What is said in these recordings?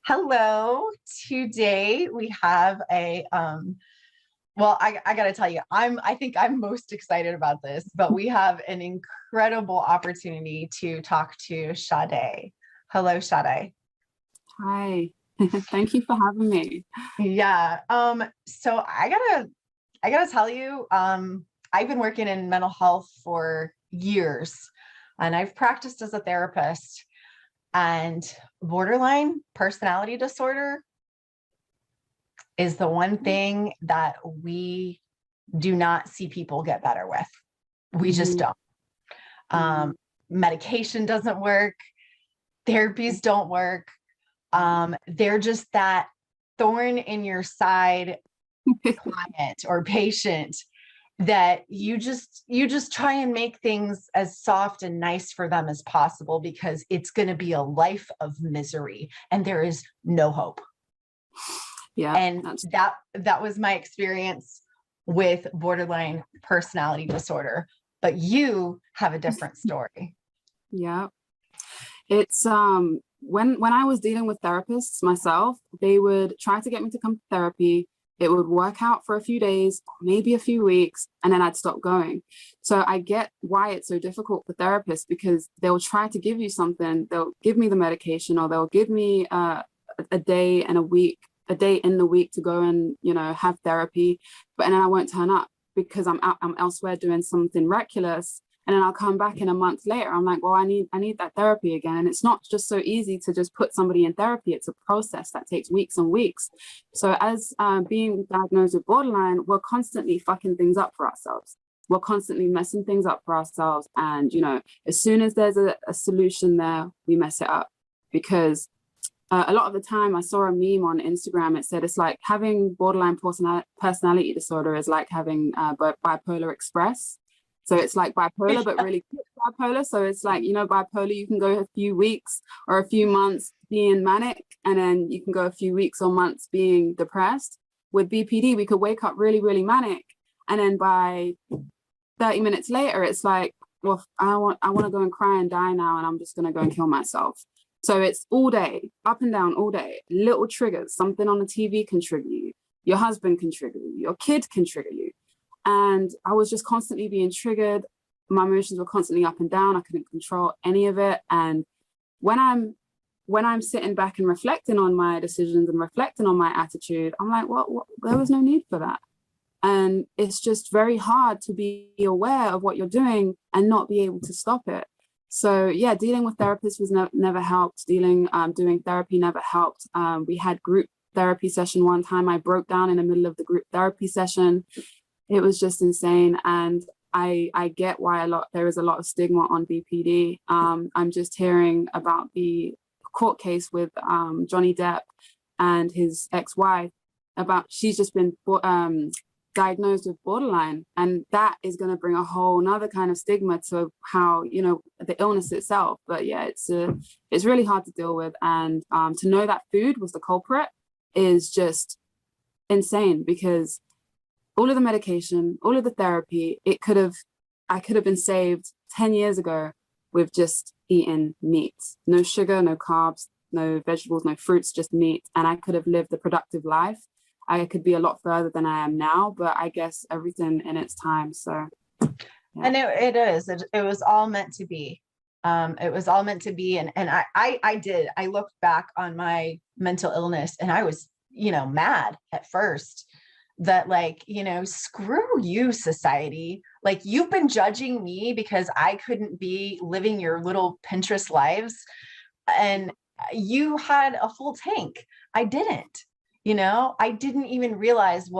Hello. Today we have I gotta tell you, I think I'm most excited about this, but we have an incredible opportunity to talk to Sade. Hello, Sade. Hi, thank you for having me. Yeah. So I gotta tell you, I've been working in mental health for years and I've practiced as a therapist, and borderline personality disorder is the one thing that we do not see people get better with. We just Mhm, don't. mhm. Medication doesn't work, therapies don't work. They're just that thorn in your side client or patient that you just try and make things as soft and nice for them as possible because it's going to be a life of misery and there is no hope. Yeah, And that's that was my experience with borderline personality disorder, but you have a different story. yeah. It's when I was dealing with therapists myself, they would try to get me to come to therapy. It would work out for a few days, maybe a few weeks, and then I'd stop going. So I get why it's so difficult for therapists because they'll try to give you something. They'll give me the medication, or they'll give me a day and a week, a day in the week to go and have therapy, but and then I won't turn up because I'm elsewhere doing something reckless, and then I'll come back in a month later. I'm like, well, I need that therapy again. And it's not just so easy to just put somebody in therapy. It's a process that takes weeks and weeks. So as being diagnosed with borderline, we're constantly fucking things up for ourselves. We're constantly messing things up for ourselves. And, as soon as there's a solution there, we mess it up. Because a lot of the time I saw a meme on Instagram. It said it's like having borderline personality disorder is like having bipolar express. So it's like bipolar, but really quick bipolar. So it's like, bipolar, you can go a few weeks or a few months being manic, and then you can go a few weeks or months being depressed. With BPD, we could wake up really, really manic. And then by 30 minutes later, it's like, well, I want to go and cry and die now, and I'm just going to go and kill myself. So it's all day, up and down all day, little triggers. Something on the TV can trigger you. Your husband can trigger you. Your kid can trigger you. And I was just constantly being triggered. My emotions were constantly up and down. I couldn't control any of it. And when I'm sitting back and reflecting on my decisions and reflecting on my attitude, I'm like, what? There was no need for that. And it's just very hard to be aware of what you're doing and not be able to stop it. So yeah, dealing with therapists was never helped. Doing therapy never helped. We had group therapy session one time. I broke down in the middle of the group therapy session. It was just insane. And I get why there is a lot of stigma on BPD. I'm just hearing about the court case with Johnny Depp and his ex-wife. About she's just been diagnosed with borderline, and that is going to bring a whole nother kind of stigma to how the illness itself. But yeah, it's really hard to deal with, and to know that food was the culprit is just insane, because all of the medication, all of the therapy, I could have been saved 10 years ago with just eating meat. No sugar, no carbs, no vegetables, no fruits, just meat. And I could have lived a productive life. I could be a lot further than I am now, but I guess everything in its time. So, yeah. And it was all meant to be. It was all meant to be. And I looked back on my mental illness and I was, mad at first that, like, screw you, society. Like, you've been judging me because I couldn't be living your little Pinterest lives. And you had a full tank. I didn't. I didn't even realize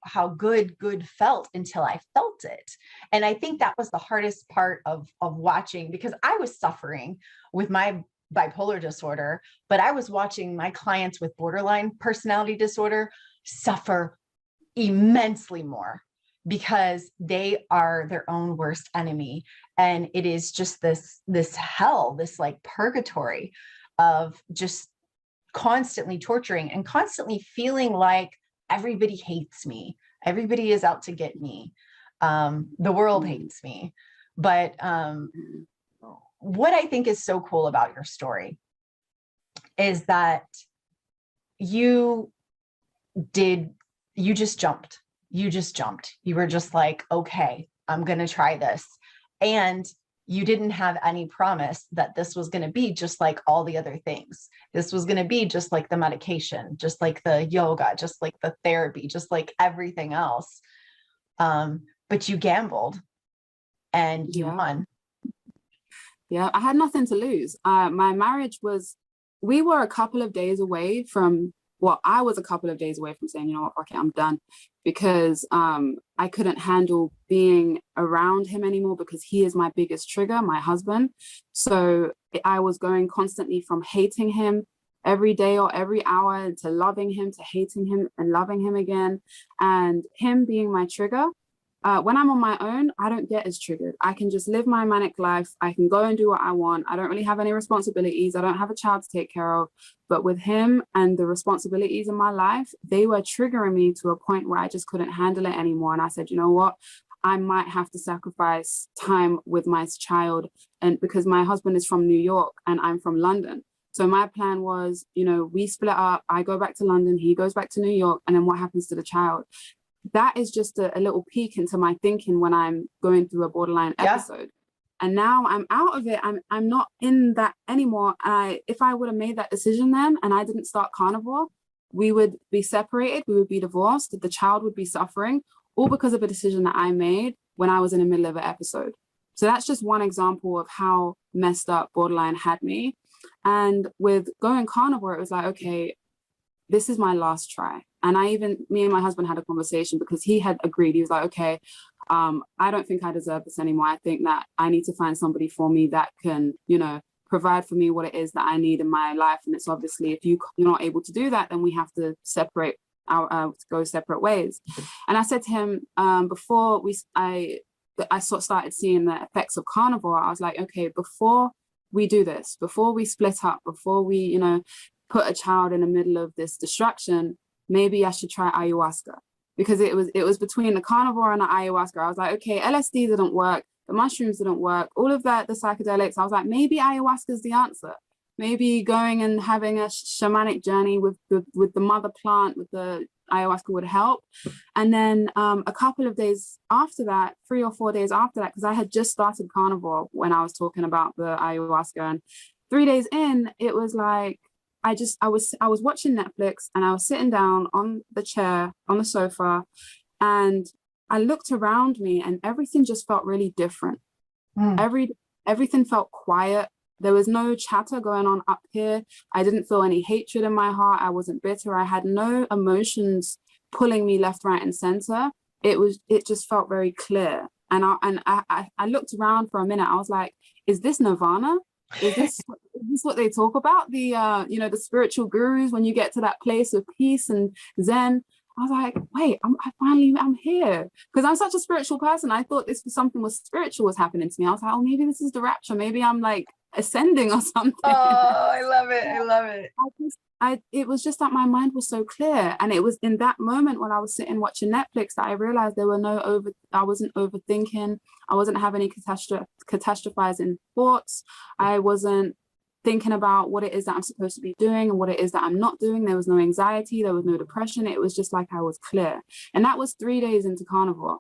how good felt until I felt it. And I think that was the hardest part of watching, because I was suffering with my bipolar disorder, but I was watching my clients with borderline personality disorder suffer immensely more, because they are their own worst enemy. And it is just this hell, this like purgatory of just constantly torturing and constantly feeling like everybody hates me. Everybody is out to get me. The world hates me. But what I think is so cool about your story is that you did, you just jumped. You just jumped. You were just like, okay, I'm going to try this. And you didn't have any promise that this was going to be just like all the other things. This was going to be just like the medication, just like the yoga, just like the therapy, just like everything else. But you gambled and you won. Yeah, I had nothing to lose. My marriage was, we were a couple of days away from, well, I was a couple of days away from saying, you know what, okay, I'm done, because I couldn't handle being around him anymore, because he is my biggest trigger, my husband. So I was going constantly from hating him every day or every hour to loving him, to hating him and loving him again. And him being my trigger, when I'm on my own, I don't get as triggered. I can just live my manic life. I can go and do what I want. I don't really have any responsibilities. I don't have a child to take care of. But with him and the responsibilities in my life, they were triggering me to a point where I just couldn't handle it anymore. And I said, you know what? I might have to sacrifice time with my child. And because my husband is from New York and I'm from London. So my plan was, you know, we split up. I go back to London. He goes back to New York. And then what happens to the child? That is just a little peek into my thinking when I'm going through a borderline episode. And now I'm out of it. I'm not in that anymore. If I would have made that decision then and I didn't start carnivore, we would be separated. We would be divorced. The child would be suffering, all because of a decision that I made when I was in the middle of an episode. So that's just one example of how messed up borderline had me. And with going carnivore, it was like, okay, this is my last try. And me and my husband had a conversation, because he had agreed. He was like, okay, I don't think I deserve this anymore. I think that I need to find somebody for me that can, you know, provide for me what it is that I need in my life. And it's obviously, if you're not able to do that, then we have to separate go separate ways. And I said to him, before I sort of started seeing the effects of carnivore, I was like, okay, before we do this, before we split up, before we, you know, put a child in the middle of this destruction, maybe I should try ayahuasca. Because it was between the carnivore and the ayahuasca. I was like, okay, LSD didn't work, the mushrooms didn't work, all of that, the psychedelics. I was like, maybe ayahuasca is the answer. Maybe going and having a shamanic journey with the mother plant, with the ayahuasca would help. And then a couple of days after that, 3 or 4 days after that, because I had just started carnivore when I was talking about the ayahuasca, and 3 days in, it was like, I was watching Netflix, and I was sitting down on the chair, on the sofa, and I looked around me, and everything just felt really different. Everything felt quiet. There was no chatter going on up here. I didn't feel any hatred in my heart. I wasn't bitter. I had no emotions pulling me left, right, and center. It just felt very clear. And I looked around for a minute. I was like, is this nirvana? Is this what they talk about? The you know, the spiritual gurus, when you get to that place of peace and zen. I was like, wait, I'm here. Because I'm such a spiritual person. I thought this was something was spiritual was happening to me. I was like, oh, maybe this is the rapture. Maybe I'm like ascending or something. Oh, I love it. I love it. It was just that my mind was so clear. And it was in that moment when I was sitting watching Netflix that I realized there were I wasn't overthinking. I wasn't having any catastrophizing thoughts. I wasn't thinking about what it is that I'm supposed to be doing and what it is that I'm not doing. There was no anxiety. There was no depression. It was just like I was clear. And that was 3 days into carnivore.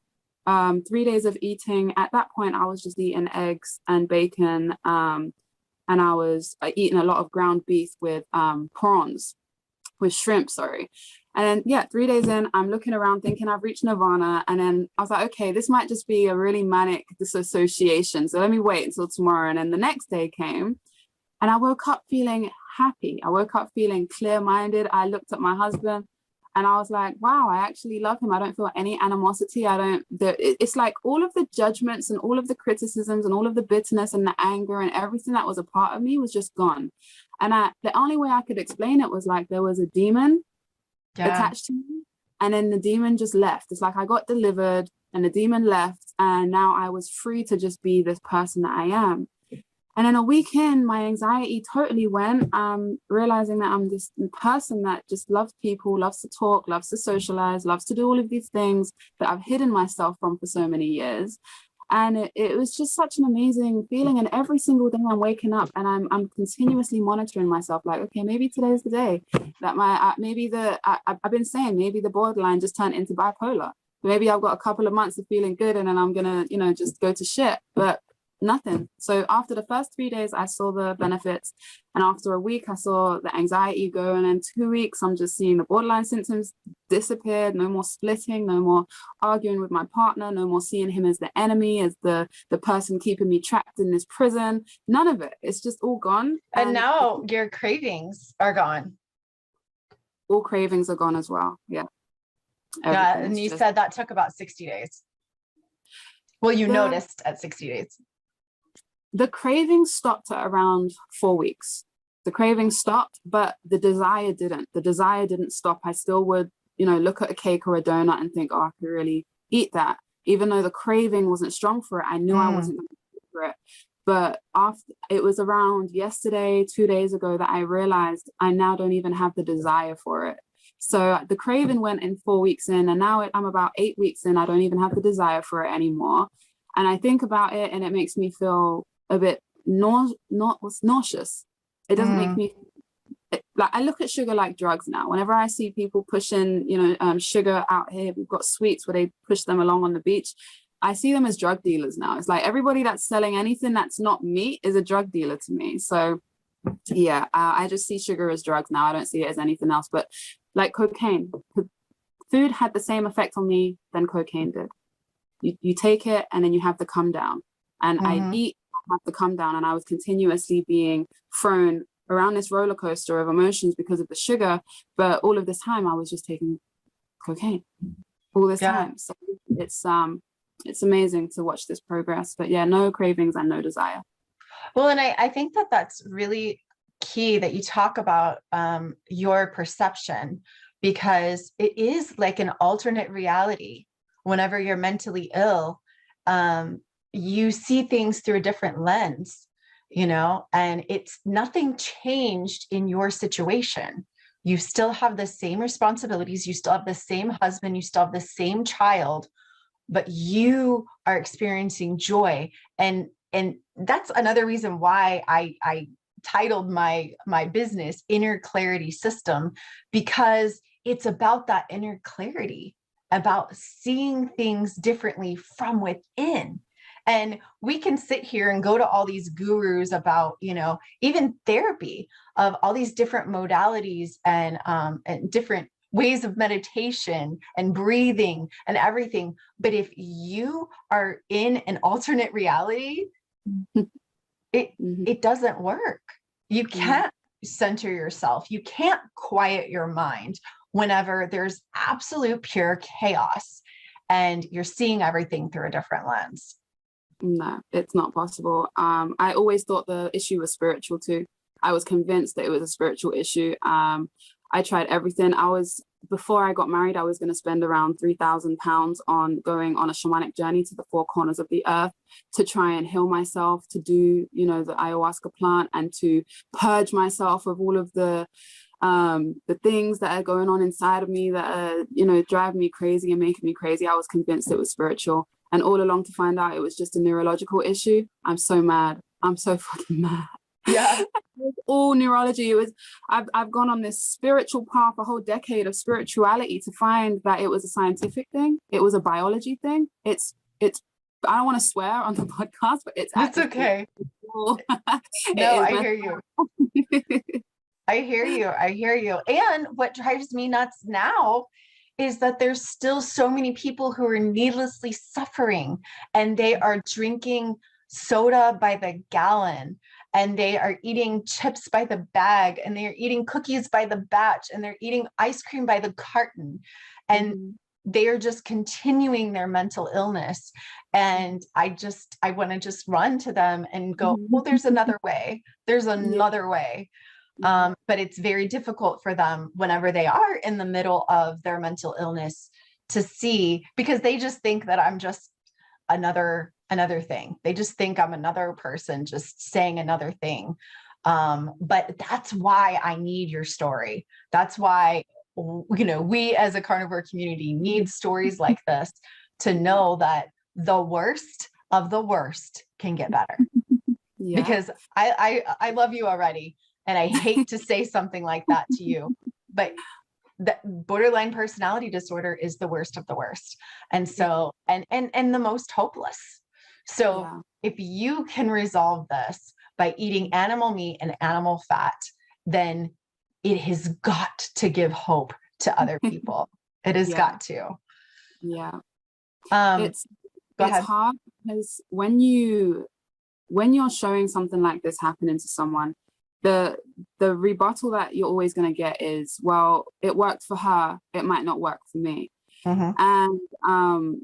3 days of eating. At that point, I was just eating eggs and bacon. And I was eating a lot of ground beef with shrimp, sorry. And yeah, 3 days in, I'm looking around thinking I've reached nirvana. And then I was like, okay, this might just be a really manic disassociation. So let me wait until tomorrow. And then the next day came, and I woke up feeling happy. I woke up feeling clear-minded. I looked at my husband and I was like, wow, I actually love him. I don't feel any animosity. It's like all of the judgments and all of the criticisms and all of the bitterness and the anger and everything that was a part of me was just gone. And the only way I could explain it was like there was a demon attached to me, and then the demon just left. It's like I got delivered and the demon left, and now I was free to just be this person that I am. And then a week in, my anxiety totally went, realizing that I'm this person that just loves people, loves to talk, loves to socialize, loves to do all of these things that I've hidden myself from for so many years. And it was just such an amazing feeling. And every single day I'm waking up and I'm continuously monitoring myself, like, okay, maybe today's the day that I've been saying maybe the borderline just turned into bipolar. Maybe I've got a couple of months of feeling good and then I'm gonna, just go to shit. But nothing. So after the first 3 days, I saw the benefits. And after a week, I saw the anxiety go. And in 2 weeks, I'm just seeing the borderline symptoms disappeared. No more splitting, no more arguing with my partner, no more seeing him as the enemy, as the person keeping me trapped in this prison. None of it. It's just all gone. And now your cravings are gone. All cravings are gone as well. Yeah. Yeah. And you said that took about 60 days. Well, you noticed at 60 days. The cravings stopped at around 4 weeks. The cravings stopped, but the desire didn't. The desire didn't stop. I still would, look at a cake or a donut and think, oh, I could really eat that. Even though the craving wasn't strong for it, I knew I wasn't going to eat for it. But after it was around yesterday, 2 days ago, that I realized I now don't even have the desire for it. So the craving went in 4 weeks in, and now I'm about 8 weeks in. I don't even have the desire for it anymore. And I think about it and it makes me feel a bit nauseous. It doesn't make me like, I look at sugar like drugs now. Whenever I see people pushing, sugar out here, we've got sweets where they push them along on the beach. I see them as drug dealers now. It's like everybody that's selling anything that's not meat is a drug dealer to me. So yeah, I just see sugar as drugs now. I don't see it as anything else. But like cocaine, food had the same effect on me than cocaine did. You take it and then you have the come down. And I eat, have to come down, and I was continuously being thrown around this roller coaster of emotions because of the sugar. But all of this time I was just taking cocaine all this time. So it's amazing to watch this progress. But yeah, no cravings and no desire. Well, and I think that that's really key that you talk about your perception, because it is like an alternate reality. Whenever you're mentally ill, you see things through a different lens, and it's nothing changed in your situation. You still have the same responsibilities. You still have the same husband. You still have the same child, but you are experiencing joy. And that's another reason why I titled my business Inner Clarity System, because it's about that inner clarity, about seeing things differently from within. And we can sit here and go to all these gurus about, even therapy, of all these different modalities and different ways of meditation and breathing and everything. But if you are in an alternate reality, it doesn't work. You can't center yourself. You can't quiet your mind whenever there's absolute pure chaos and you're seeing everything through a different lens. No, it's not possible. I always thought the issue was spiritual too. I was convinced that it was a spiritual issue. I tried everything. Before I got married, I was going to spend around £3,000 on going on a shamanic journey to the four corners of the earth to try and heal myself, to do, the ayahuasca plant, and to purge myself of all of the things that are going on inside of me that are, driving me crazy and making me crazy. I was convinced it was spiritual. And all along to find out it was just a neurological issue. I'm so mad. I'm so fucking mad. Yeah. All neurology. I've gone on this spiritual path, a whole decade of spirituality, to find that it was a scientific thing. It was a biology thing. It's I don't want to swear on the podcast, but it's okay. No, I hear you. I hear you. And what drives me nuts now is that there's still so many people who are needlessly suffering, and they are drinking soda by the gallon, and they are eating chips by the bag, and they're eating cookies by the batch, and they're eating ice cream by the carton, and they are just continuing their mental illness. And I want to just run to them and go, well, there's another way. There's another way. But it's very difficult for them whenever they are in the middle of their mental illness to see, because they just think that I'm just another thing. They just think I'm another person just saying another thing. But that's why I need your story. That's why, we as a carnivore community need stories like this to know that the worst of the worst can get better. Yeah. Because I love you already, and I hate to say something like that to you, but that borderline personality disorder is the worst of the worst. And so, and the most hopeless. So Yeah. if you can resolve this by eating animal meat and animal fat, then it has got to give hope to other people. It has Yeah. got to. Yeah. Go It's ahead. hard because when you're showing something like this happening to someone, the rebuttal that you're always going to get is, well, it worked for her, it might not work for me. Mhm. And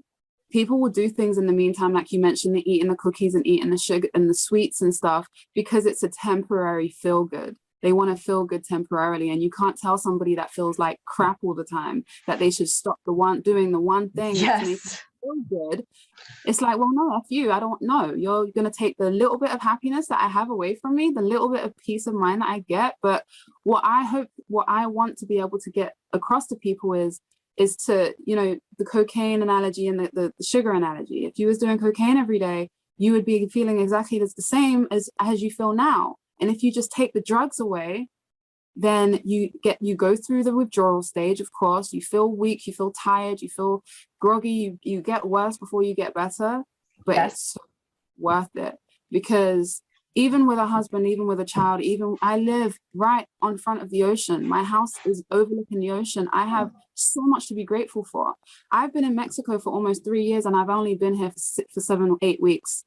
people will do things in the meantime, like you mentioned, the eating the cookies and eating the sugar and the sweets and stuff, because it's a temporary feel good. They want to feel good temporarily, and you can't tell somebody that feels like crap all the time that they should stop doing the one thing that's making Yes. them feel good. It's like, well, no, F you. I don't know. You're going to take the little bit of happiness that I have away from me, the little bit of peace of mind that I get. But what I want to be able to get across to people is to, the cocaine analogy and the sugar analogy. If you was doing cocaine every day, you would be feeling exactly the same as you feel now. And if you just take the drugs away, then you go through the withdrawal stage. Of course, you feel weak, you feel tired, you feel groggy, you get worse before you get better, but Yes. it's worth it. Because even with a husband, even with a child, even I live right on front of the ocean. My house is overlooking the ocean. I have so much to be grateful for. I've been in Mexico for almost 3 years, and I've only been here for 7 or 8 weeks.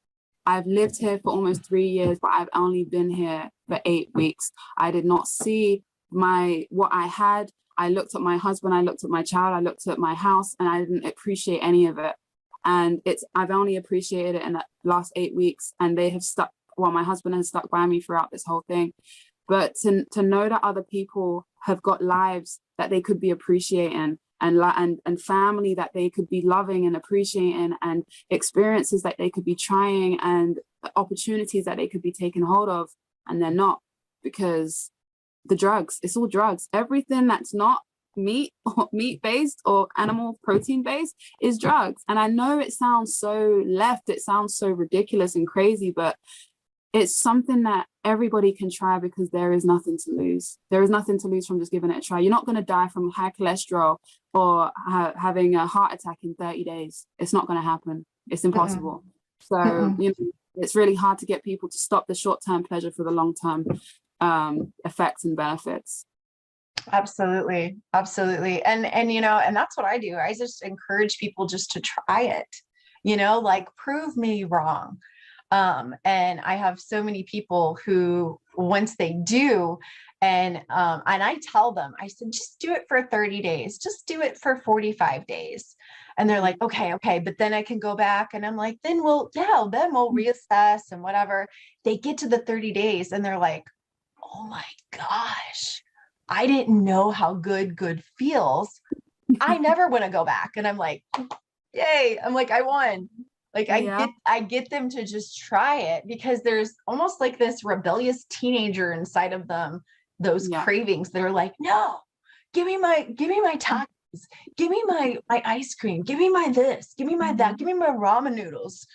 I've lived here for almost 3 years, but I've only been here for 8 weeks. I did not see what I had. I looked at my husband, I looked at my child, I looked at my house, and I didn't appreciate any of it. And I've only appreciated it in the last 8 weeks, and they have stuck. Well, my husband has stuck by me throughout this whole thing. But to know that other people have got lives that they could be appreciating, and family that they could be loving and appreciating, and experiences that they could be trying, and opportunities that they could be taking hold of, and they're not, because the drugs, it's all drugs. Everything that's not meat or meat based or animal protein based is drugs. And I know it sounds so left, it sounds so ridiculous and crazy, but it's something that everybody can try, because there is nothing to lose. There is nothing to lose from just giving it a try. You're not going to die from high cholesterol or having a heart attack in 30 days. It's not going to happen. It's impossible. So, it's really hard to get people to stop the short-term pleasure for the long-term effects and benefits. Absolutely. Absolutely. And that's what I do. I just encourage people just to try it, like, prove me wrong. And I have so many people who, once they do, and I tell them, I said, just do it for 30 days, just do it for 45 days. And they're like, okay, but then I can go back. And I'm like, then we'll reassess and whatever. They get to the 30 days and they're like, oh my gosh, I didn't know how good feels. I never want to go back. And I'm like, yay. I'm like, I won. Like, I get them to just try it, because there's almost like this rebellious teenager inside of them, those cravings that are like, no, give me my tacos, give me my ice cream, give me my this, give me my that, give me my ramen noodles,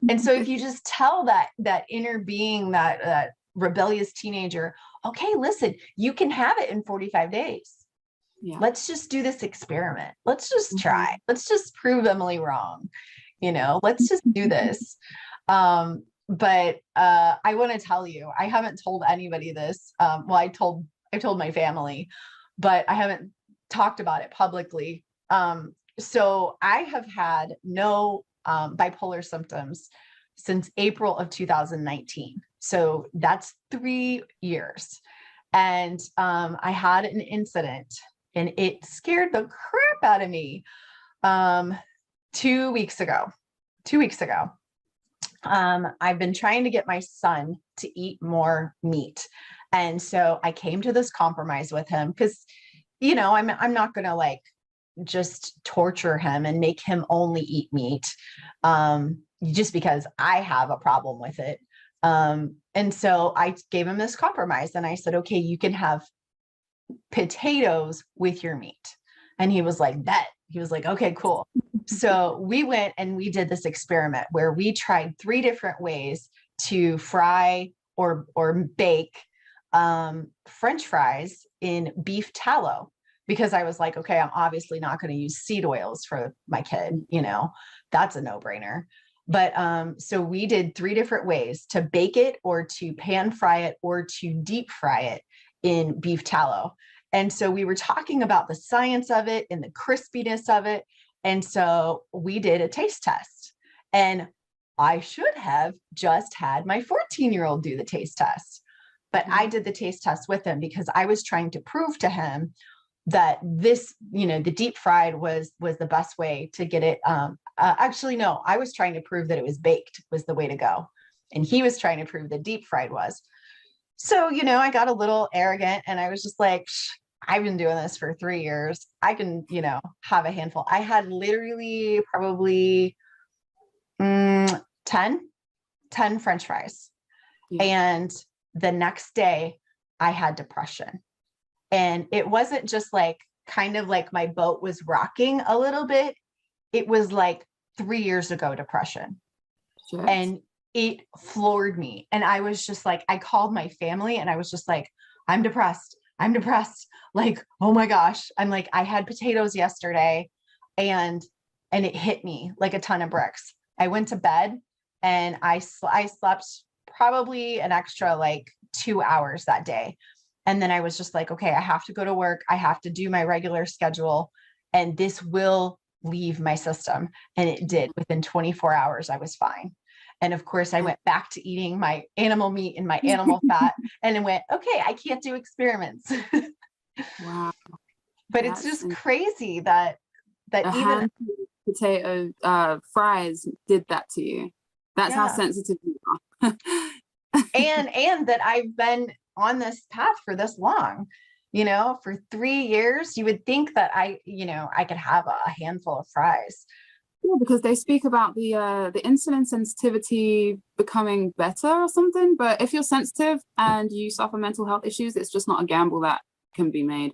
And so if you just tell that inner being, that rebellious teenager, okay, listen, you can have it in 45 days. Yeah. Let's just do this experiment. Let's just try. Let's just prove Emily wrong. Let's just do this. But I want to tell you, I haven't told anybody this. Well, I told my family, but I haven't talked about it publicly. So I have had no bipolar symptoms since April of 2019. So that's 3 years. And I had an incident, and it scared the crap out of me. 2 weeks ago, I've been trying to get my son to eat more meat. And so I came to this compromise with him, because, I'm not going to like just torture him and make him only eat meat, just because I have a problem with it. And so I gave him this compromise, and I said, okay, you can have potatoes with your meat. And he was like, He was like, okay, cool. So we went and we did this experiment where we tried 3 different ways to fry or bake French fries in beef tallow, because I was like, okay, I'm obviously not going to use seed oils for my kid, that's a no-brainer. But so we did 3 different ways to bake it or to pan fry it or to deep fry it in beef tallow. And so we were talking about the science of it and the crispiness of it. And so we did a taste test, and I should have just had my 14-year-old do the taste test, but I did the taste test with him because I was trying to prove to him that this, the deep fried was the best way to get it. Actually, no, I was trying to prove that it was baked was the way to go. And he was trying to prove that deep fried was. So, I got a little arrogant and I was just like, I've been doing this for 3 years. I can, have a handful. I had literally probably 10 French fries. Yeah. And the next day I had depression. And it wasn't just like kind of like my boat was rocking a little bit. It was like 3 years ago depression. Sure. And it floored me. And I was just like, I called my family and I was just like, I'm depressed. I'm depressed. Like, oh my gosh. I'm like, I had potatoes yesterday and it hit me like a ton of bricks. I went to bed and I slept probably an extra like 2 hours that day. And then I was just like, okay, I have to go to work. I have to do my regular schedule and this will leave my system. And it did. Within 24 hours, I was fine. And of course, I went back to eating my animal meat and my animal fat and it went, okay, I can't do experiments. Wow. But it's just crazy that even potato fries did that to you. That's how sensitive you are. and that I've been on this path for this long, for 3 years. You would think that I could have a handful of fries. Yeah, because they speak about the insulin sensitivity becoming better or something. But if you're sensitive and you suffer mental health issues, it's just not a gamble that can be made.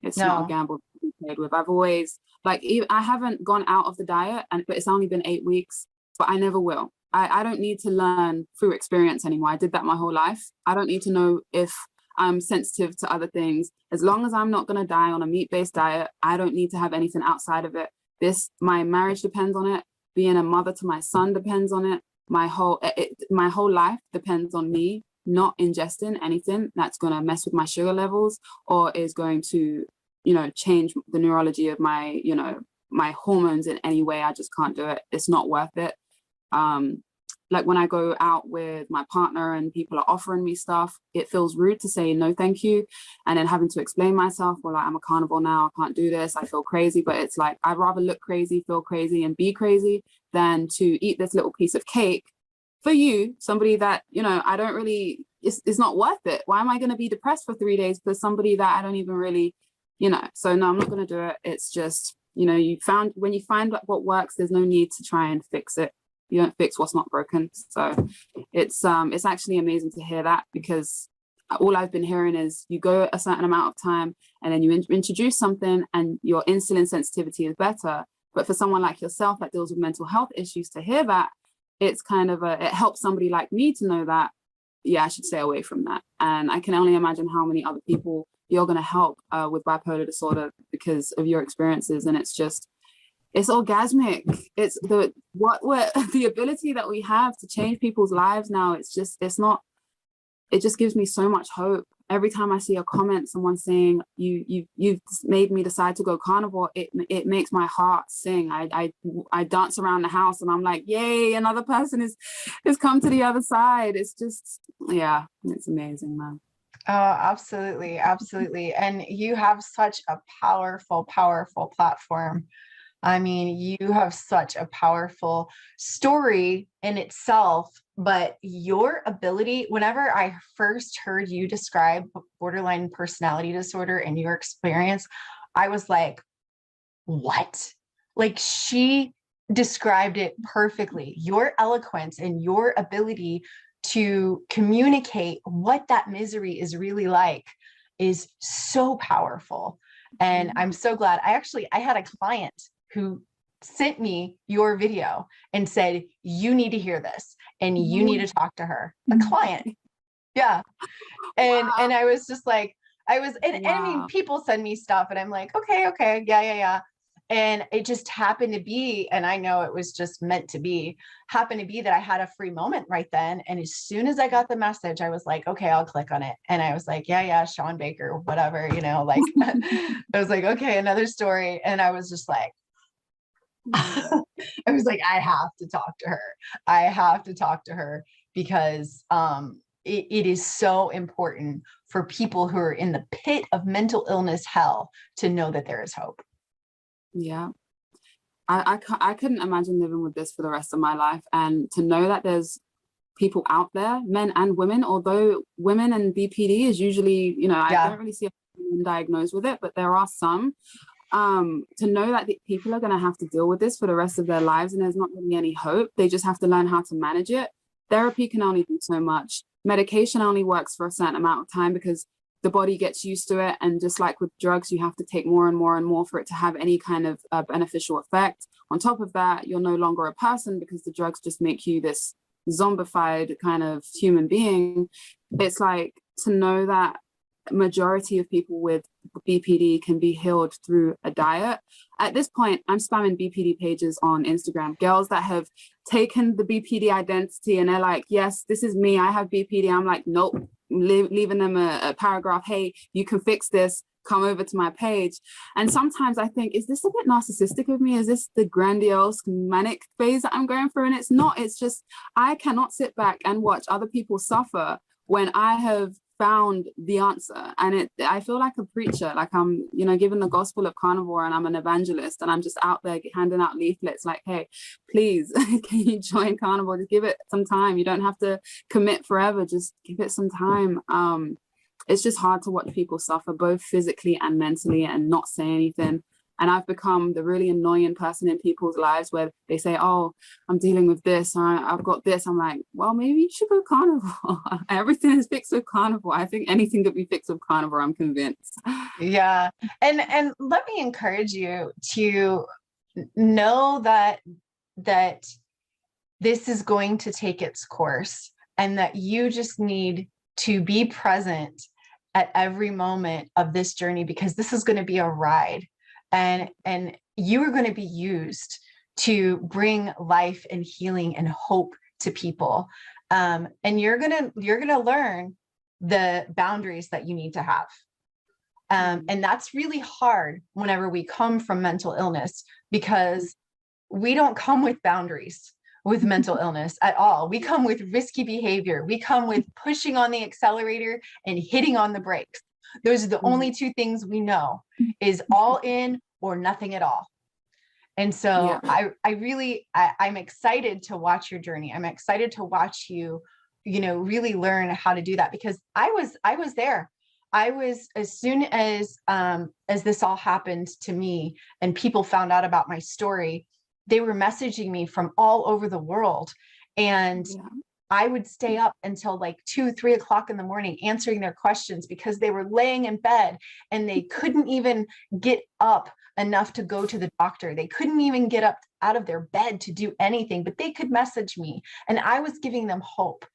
It's not a gamble to be played with. I've always I haven't gone out of the diet, but it's only been 8 weeks. But I never will. I don't need to learn through experience anymore. I did that my whole life. I don't need to know if I'm sensitive to other things. As long as I'm not going to die on a meat-based diet, I don't need to have anything outside of it. My marriage depends on it. Being a mother to my son depends on it. My whole life depends on me not ingesting anything that's going to mess with my sugar levels or is going to, change the neurology of my, my hormones in any way. I just can't do it. It's not worth it. Like when I go out with my partner and people are offering me stuff, it feels rude to say no, thank you. And then having to explain myself, well, like, I'm a carnivore now, I can't do this, I feel crazy. But it's like, I'd rather look crazy, feel crazy and be crazy than to eat this little piece of cake for you, somebody that, I don't really, it's not worth it. Why am I going to be depressed for 3 days for somebody that I don't even really, so no, I'm not going to do it. It's just, when you find what works, there's no need to try and fix it. You don't fix what's not broken. So it's actually amazing to hear that, because all I've been hearing is you go a certain amount of time and then you introduce something and your insulin sensitivity is better. But for someone like yourself that deals with mental health issues, to hear that, it's kind of it helps somebody like me to know that, yeah, I should stay away from that. And I can only imagine how many other people you're going to help with bipolar disorder because of your experiences. And it's orgasmic. It's the ability that we have to change people's lives now. It just gives me so much hope. Every time I see a comment, someone saying you've made me decide to go carnivore, it makes my heart sing. I dance around the house and I'm like, yay, another person has come to the other side. It's just, yeah, it's amazing, man. Oh, absolutely. Absolutely. And you have such a powerful, powerful platform. I mean, you have such a powerful story in itself, but your ability, whenever I first heard you describe borderline personality disorder and your experience, I was like, what? Like, she described it perfectly. Your eloquence and your ability to communicate what that misery is really like is so powerful. And I'm so glad. I had a client who sent me your video and said, you need to hear this and you need to talk to her. A client. Yeah. And I was just like, and I mean, Wow. people send me stuff and I'm like, okay. Yeah. And it just happened to be, and I know it was just meant to be, happened to be that I had a free moment right then. And as soon as I got the message, I was like, okay, I'll click on it. And I was like, yeah, Sean Baker, whatever, like, I was like, okay, another story. And I was just like, I was like, I have to talk to her. I have to talk to her because it is so important for people who are in the pit of mental illness hell to know that there is hope. Yeah. I couldn't imagine living with this for the rest of my life. And to know that there's people out there, men and women, although women and BPD is usually, I Yeah. don't really see a woman diagnosed with it, but there are some. To know that the people are going to have to deal with this for the rest of their lives and there's not really any hope. They just have to learn how to manage it. Therapy can only do so much. Medication only works for a certain amount of time because the body gets used to it. And just like with drugs, you have to take more and more and more for it to have any kind of beneficial effect. On top of that, you're no longer a person because the drugs just make you this zombified kind of human being. It's like to know that majority of people with BPD can be healed through a diet. At this point, I'm spamming BPD pages on Instagram, girls that have taken the BPD identity and they're like, yes, this is me, I have BPD. I'm like, nope, leaving them a paragraph, hey, you can fix this, come over to my page. And sometimes I think, is this a bit narcissistic of me? Is this the grandiose manic phase that I'm going through? And it's not. It's just, I cannot sit back and watch other people suffer when I have found the answer. And I feel like a preacher, like I'm giving the gospel of carnivore and I'm an evangelist and I'm just out there handing out leaflets like, hey, please can you join carnivore? Just give it some time. You don't have to commit forever, just give it some time. It's just hard to watch people suffer both physically and mentally and not say anything. And I've become the really annoying person in people's lives where they say, oh, I'm dealing with this, I've got this. I'm like, well, maybe you should go carnivore. Everything is fixed with carnivore. I think anything could be fixed with carnivore, I'm convinced. Yeah. And let me encourage you to know that this is going to take its course and that you just need to be present at every moment of this journey because this is going to be a ride. And you are going to be used to bring life and healing and hope to people. And you're going to learn the boundaries that you need to have. And that's really hard whenever we come from mental illness because we don't come with boundaries with mental illness at all. We come with risky behavior. We come with pushing on the accelerator and hitting on the brakes. Those are the only two things we know is all in or nothing at all. And so yeah. I'm excited to watch your journey. I'm excited to watch you, really learn how to do that because I was there. I was, as soon as this all happened to me and people found out about my story, they were messaging me from all over the world. And I would stay up until like 2-3 o'clock in the morning answering their questions because they were laying in bed and they couldn't even get up enough to go to the doctor. They couldn't even get up out of their bed to do anything, but they could message me and I was giving them hope.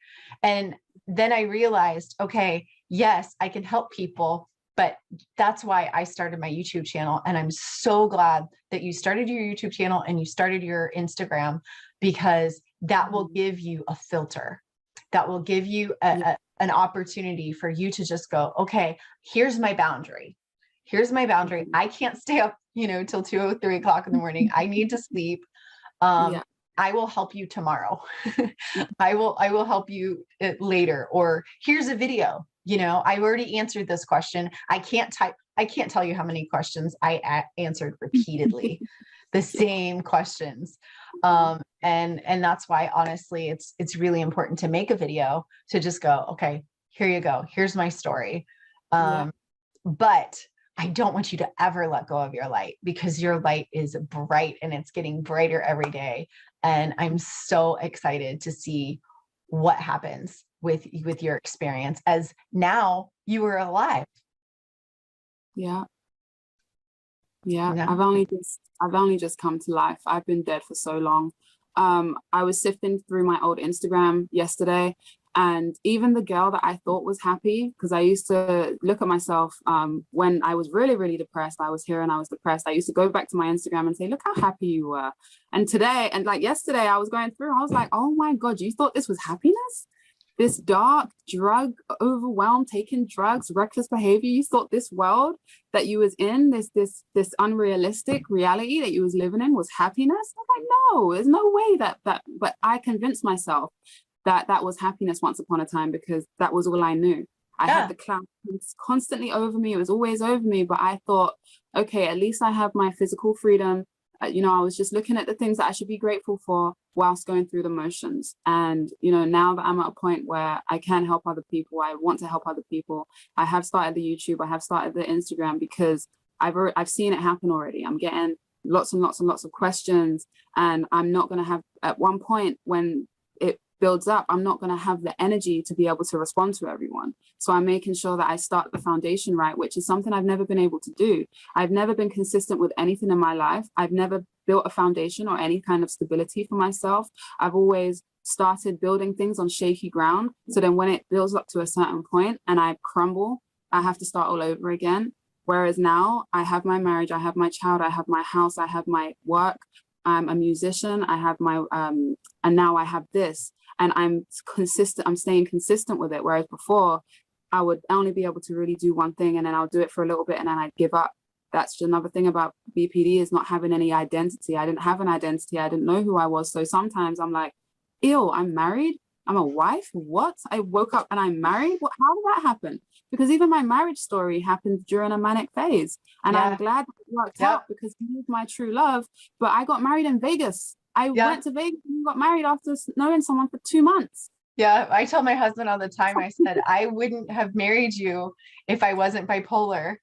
And then I realized, okay, yes, I can help people, but that's why I started my YouTube channel. And I'm so glad that you started your YouTube channel and you started your Instagram because that will give you a filter. That will give you an opportunity for you to just go, okay, here's my boundary. Here's my boundary. I can't stay up, till 2 or 3 o'clock in the morning. I need to sleep. I will help you tomorrow. I will help you later. Or here's a video. I already answered this question. I can't tell you how many questions I answered repeatedly, the same questions. And that's why, honestly, it's really important to make a video to just go, okay, here you go. Here's my story. But I don't want you to ever let go of your light because your light is bright and it's getting brighter every day. And I'm so excited to see what happens with your experience as now you are alive. Yeah. Yeah, Yeah. I've only just come to life. I've been dead for so long. I was sifting through my old Instagram yesterday, and even the girl that I thought was happy, because I used to look at myself when I was really, really depressed. I was here and I was depressed. I used to go back to my Instagram and say, look how happy you were. And today, and like yesterday, I was going through, I was like, oh my God, you thought this was happiness? This dark, drug overwhelmed, taking drugs, reckless behavior. You thought this world that you was in, this unrealistic reality that you was living in was happiness? I'm like, no, there's no way but I convinced myself that that was happiness once upon a time, because that was all I knew. I had Yeah. the cloud constantly over me. It was always over me, but I thought, okay, at least I have my physical freedom. I was just looking at the things that I should be grateful for whilst going through the motions. And, now that I'm at a point where I can help other people, I want to help other people. I have started the YouTube, I have started the Instagram, because I've seen it happen already. I'm getting lots and lots and lots of questions, and I'm not going to have, at one point when it builds up, I'm not going to have the energy to be able to respond to everyone. So I'm making sure that I start the foundation right, which is something I've never been able to do. I've never been consistent with anything in my life. I've never built a foundation or any kind of stability for myself. I've always started building things on shaky ground. So then when it builds up to a certain point and I crumble, I have to start all over again. Whereas now I have my marriage, I have my child, I have my house, I have my work. I'm a musician, I have my, and now I have this, and I'm staying consistent with it. Whereas before I would only be able to really do one thing, and then I'll do it for a little bit and then I'd give up. That's another thing about BPD, is not having any identity. I didn't have an identity. I didn't know who I was. So sometimes I'm like, ew, I'm married. I'm a wife. What? I woke up and I'm married. What? How did that happen? Because even my marriage story happened during a manic phase. And Yeah. I'm glad it worked Yep. out, because he was my true love. But I got married in Vegas. I Yeah. went to Vegas and got married after knowing someone for 2 months. Yeah, I tell my husband all the time, I said, I wouldn't have married you if I wasn't bipolar,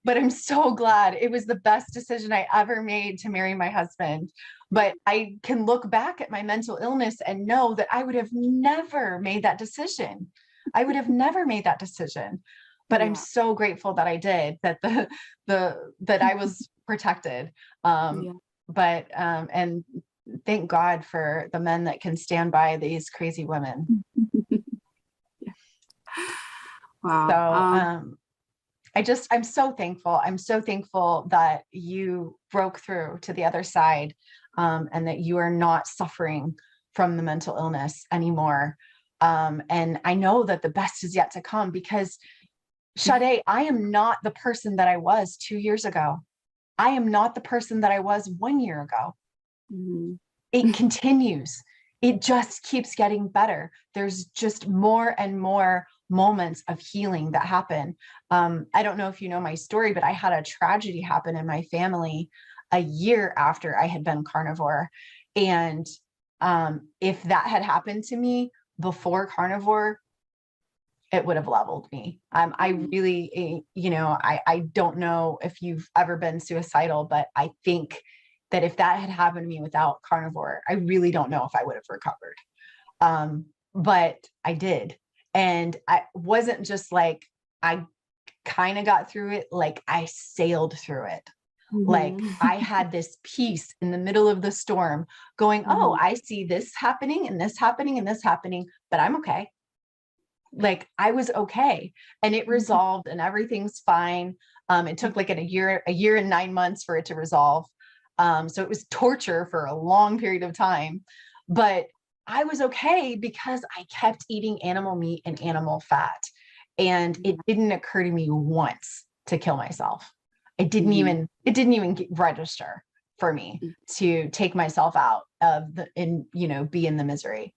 but I'm so glad. It was the best decision I ever made to marry my husband. But I can look back at my mental illness and know that I would have never made that decision. I would have never made that decision. But I'm Yeah. so grateful that I did, that that I was protected. Yeah. And thank God for the men that can stand by these crazy women. Wow. So I'm so thankful. I'm so thankful that you broke through to the other side, and that you are not suffering from the mental illness anymore. And I know that the best is yet to come, because Sade, I am not the person that I was 2 years ago. I am not the person that I was 1 year ago. Mhm. It continues. It just keeps getting better. There's just more and more moments of healing that happen. I don't know if you know my story, but I had a tragedy happen in my family a year after I had been carnivore. And if that had happened to me before carnivore, it would have leveled me. I really, I don't know if you've ever been suicidal, but I think that if that had happened to me without carnivore, I really don't know if I would have recovered. But I did. And I wasn't just like, I kind of got through it, like I sailed through it. Like I had this peace in the middle of the storm going, oh, I see this happening and this happening and this happening, but I'm okay. Like I was okay, and it resolved and everything's fine. It took like a year and 9 months for it to resolve. So it was torture for a long period of time, but I was okay because I kept eating animal meat and animal fat. And it didn't occur to me once to kill myself. It didn't even register for me to take myself out of be in the misery.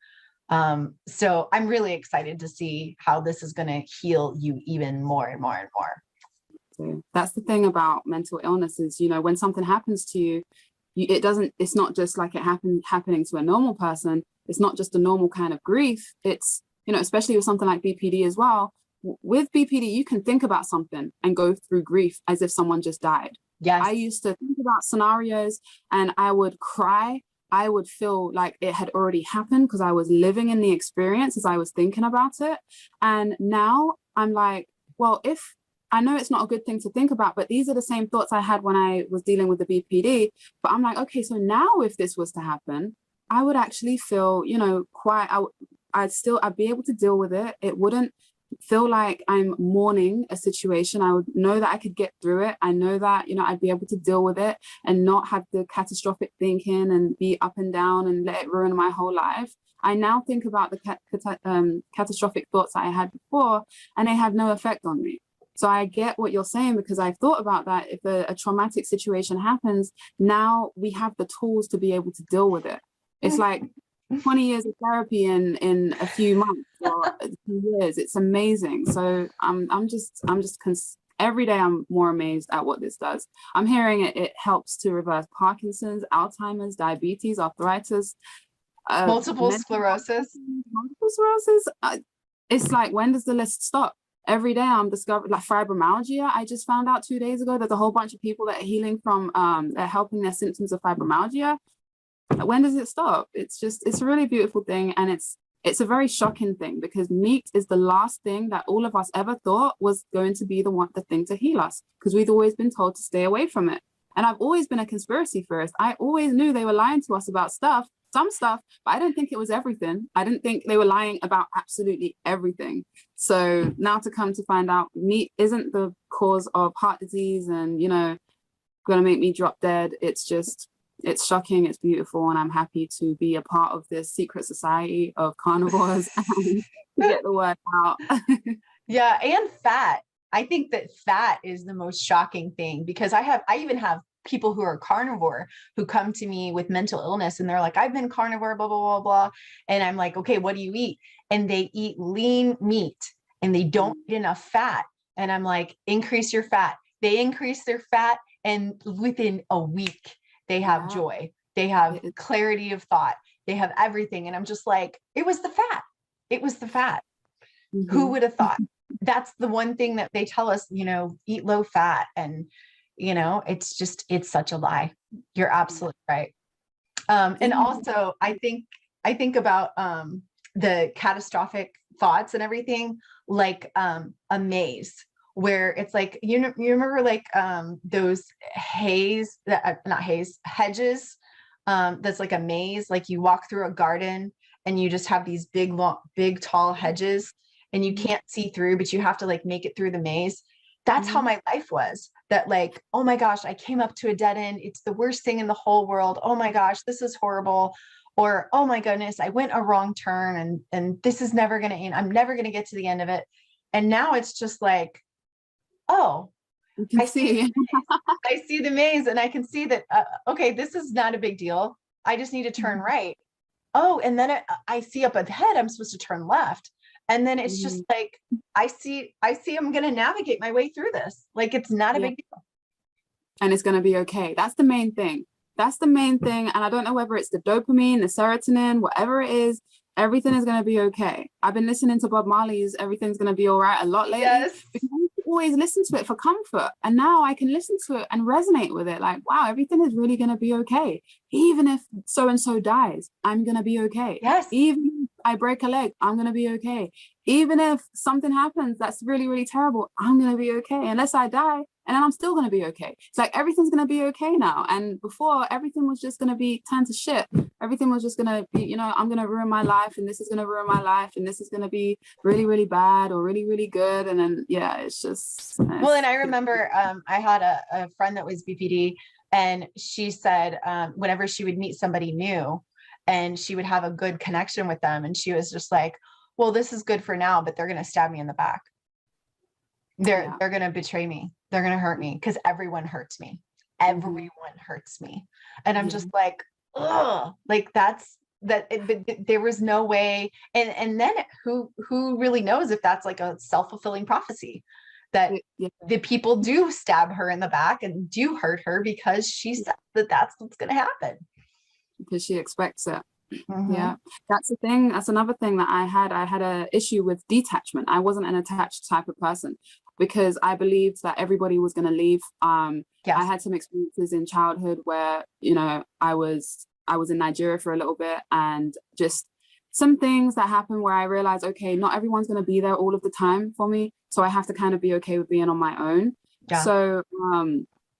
So I'm really excited to see how this is going to heal you even more and more and more. So that's the thing about mental illness is, when something happens to you, it's not just like it happening to a normal person. It's not just a normal kind of grief. It's, especially with something like BPD as well. With BPD, you can think about something and go through grief as if someone just died. Yes. I used to think about scenarios and I would cry. I would feel like it had already happened because I was living in the experience as I was thinking about it. And now I'm like, well, if I know it's not a good thing to think about, but these are the same thoughts I had when I was dealing with the BPD. But I'm like, okay, so now if this was to happen, I would actually feel, you know, I'd be able to deal with it. It wouldn't feel like I'm mourning a situation. I would know that I could get through it. I know that, you know, I'd be able to deal with it and not have the catastrophic thinking and be up and down and let it ruin my whole life. I now think about the catastrophic thoughts that I had before, and they have no effect on me. So I get what you're saying, because I've thought about that. If a traumatic situation happens, now we have the tools to be able to deal with it. It's like 20 years of therapy in a few months or a few years. It's amazing. So every day I'm more amazed at what this does. I'm hearing it helps to reverse Parkinson's, Alzheimer's, diabetes, arthritis, multiple sclerosis. Multiple sclerosis. It's like, when does the list stop? Every day I'm discovering, like, fibromyalgia. I just found out 2 days ago there's a whole bunch of people that are healing from, they're helping their symptoms of fibromyalgia. When does it stop? It's a really beautiful thing. And it's a very shocking thing, because meat is the last thing that all of us ever thought was going to be the thing to heal us, because we've always been told to stay away from it. And I've always been a conspiracy theorist. I always knew they were lying to us about some stuff, but I didn't think it was everything. I didn't think they were lying about absolutely everything. So now to come to find out meat isn't the cause of heart disease and, you know, gonna make me drop dead. It's shocking, it's beautiful, and I'm happy to be a part of this secret society of carnivores and to get the word out. Yeah, and fat. I think that fat is the most shocking thing, because I even have people who are carnivore who come to me with mental illness, and they're like, I've been carnivore, blah, blah, blah, blah. And I'm like, okay, what do you eat? And they eat lean meat and they don't eat enough fat. And I'm like, increase your fat. They increase their fat, and within a week, they have joy. They have clarity of thought. They have everything. And I'm just like, it was the fat. It was the fat. Mm-hmm. Who would have thought? That's the one thing that they tell us, you know, eat low fat. And, you know, it's such a lie. You're absolutely right. And also I think about the catastrophic thoughts and everything, like a maze, where it's like, you remember like those hedges, that's like a maze, like you walk through a garden and you just have these big tall hedges and you can't see through, but you have to like make it through the maze. That's how my life was. That like, oh my gosh, I came up to a dead end. It's the worst thing in the whole world. Oh my gosh, this is horrible. Or, oh my goodness, I went a wrong turn and this is never going to end. I'm never going to get to the end of it. And now it's just like, oh, I see the maze, and I can see that, okay, this is not a big deal. I just need to turn right. Oh, and then I see up ahead, I'm supposed to turn left. And then it's just like, I see I'm going to navigate my way through this. Like, it's not a big deal. And it's going to be okay. That's the main thing. That's the main thing. And I don't know whether it's the dopamine, the serotonin, whatever it is, everything is going to be okay. I've been listening to Bob Marley's Everything's Going to Be All Right a lot lately. Yes. Because I used to always listen to it for comfort. And now I can listen to it and resonate with it. Like, wow, everything is really going to be okay. Even if so-and-so dies, I'm going to be okay. Yes. Even if I break a leg, I'm going to be okay. Even if something happens that's really, really terrible, I'm going to be okay. Unless I die, and then I'm still going to be okay. It's like everything's going to be okay now. And before, everything was just going to be turned to shit. Everything was just going to be, you know, I'm going to ruin my life, and this is going to ruin my life, and this is going to be really, really bad or really, really good. And then, yeah, it's just. Well, and I remember I had a friend that was BPD, and she said whenever she would meet somebody new and she would have a good connection with them, and she was just like, well, this is good for now, but they're going to stab me in the back. They're going to betray me. They're going to hurt me, because everyone hurts me. Everyone hurts me. And I'm just like, ugh, like but there was no way. And then who really knows if that's like a self-fulfilling prophecy, that the people do stab her in the back and do hurt her because she said that that's what's going to happen. Because she expects it. Yeah, that's the thing. That's another thing that I had a issue with detachment. I wasn't an attached type of person, because I believed that everybody was going to leave. I had some experiences in childhood where, you know, I was in Nigeria for a little bit, and just some things that happen where I realize, okay, not everyone's going to be there all of the time for me. So I have to kind of be okay with being on my own. Yeah. So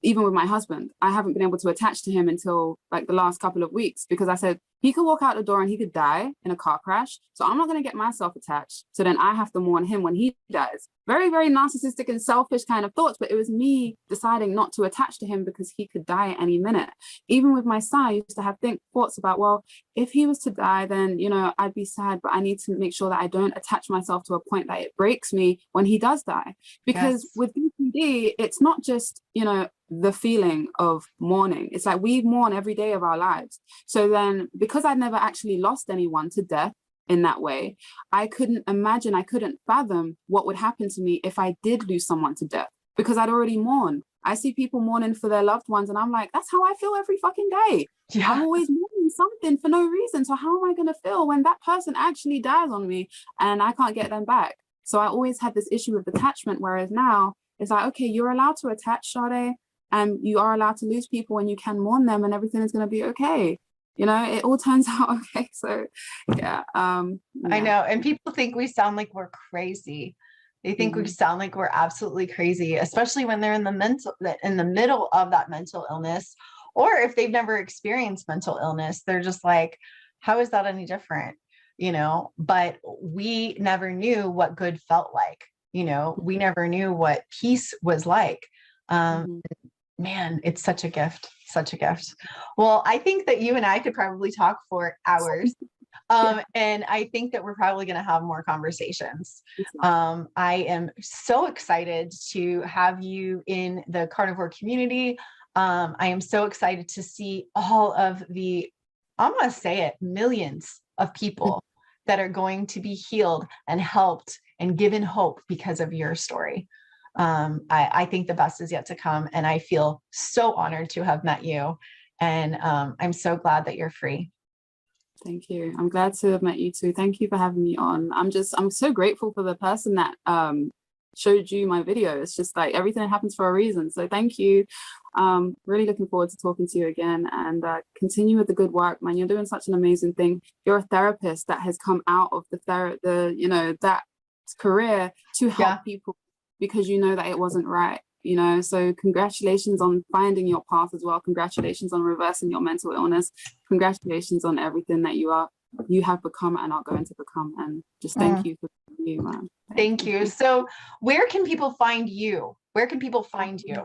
even with my husband, I haven't been able to attach to him until like the last couple of weeks, because I said he could walk out the door and he could die in a car crash. So I'm not going to get myself attached. So then I have to mourn him when he dies. Very, very narcissistic and selfish kind of thoughts. But it was me deciding not to attach to him because he could die at any minute. Even with my son, I used to have thoughts about, well, if he was to die, then, you know, I'd be sad, but I need to make sure that I don't attach myself to a point that it breaks me when he does die. Because Yes. with BPD, it's not just, you know, the feeling of mourning. It's like we mourn every day of our lives. So then, because I'd never actually lost anyone to death in that way, I couldn't imagine, I couldn't fathom what would happen to me if I did lose someone to death, because I'd already mourned. I see people mourning for their loved ones and I'm like, that's how I feel every fucking day. Yeah. I'm always mourning something for no reason. So how am I going to feel when that person actually dies on me and I can't get them back? So I always had this issue with attachment, whereas now it's like, okay, you're allowed to attach, Sade, and you are allowed to lose people and you can mourn them and everything is going to be okay. You know, it all turns out okay. So yeah. I know. And people think we sound like we're crazy. They think we sound like we're absolutely crazy, especially when they're in the middle of that mental illness, or if they've never experienced mental illness, they're just like, how is that any different? You know, but we never knew what good felt like. You know, we never knew what peace was like. Man, it's such a gift, such a gift. Well, I think that you and I could probably talk for hours. And I think that we're probably going to have more conversations. I am so excited to have you in the carnivore community. I am so excited to see all of the, I'm going to say it, millions of people that are going to be healed and helped and given hope because of your story. I think the best is yet to come, and I feel so honored to have met you. And I'm so glad that you're free. Thank you. I'm glad to have met you too. Thank you for having me on. I'm so grateful for the person that showed you my video. It's just like everything happens for a reason. So thank you. Really looking forward to talking to you again, and continue with the good work, man. You're doing such an amazing thing. You're a therapist that has come out of that career to help people, because you know that it wasn't right, you know. So congratulations on finding your path as well. Congratulations on reversing your mental illness. Congratulations on everything that you have become and are going to become. And just thank you for you, man. Thank you. So where can people find you? Where can people find you?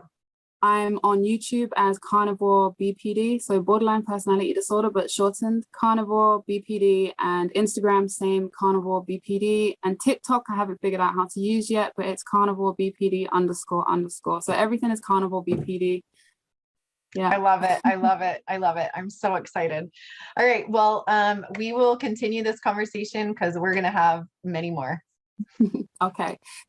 I'm on YouTube as Carnivore BPD, so borderline personality disorder, but shortened, Carnivore BPD, and Instagram, same, Carnivore BPD, and TikTok, I haven't figured out how to use yet, but it's Carnivore BPD __. So everything is Carnivore BPD. Yeah. I love it. I love it. I love it. I'm so excited. All right. Well, we will continue this conversation because we're going to have many more. Okay.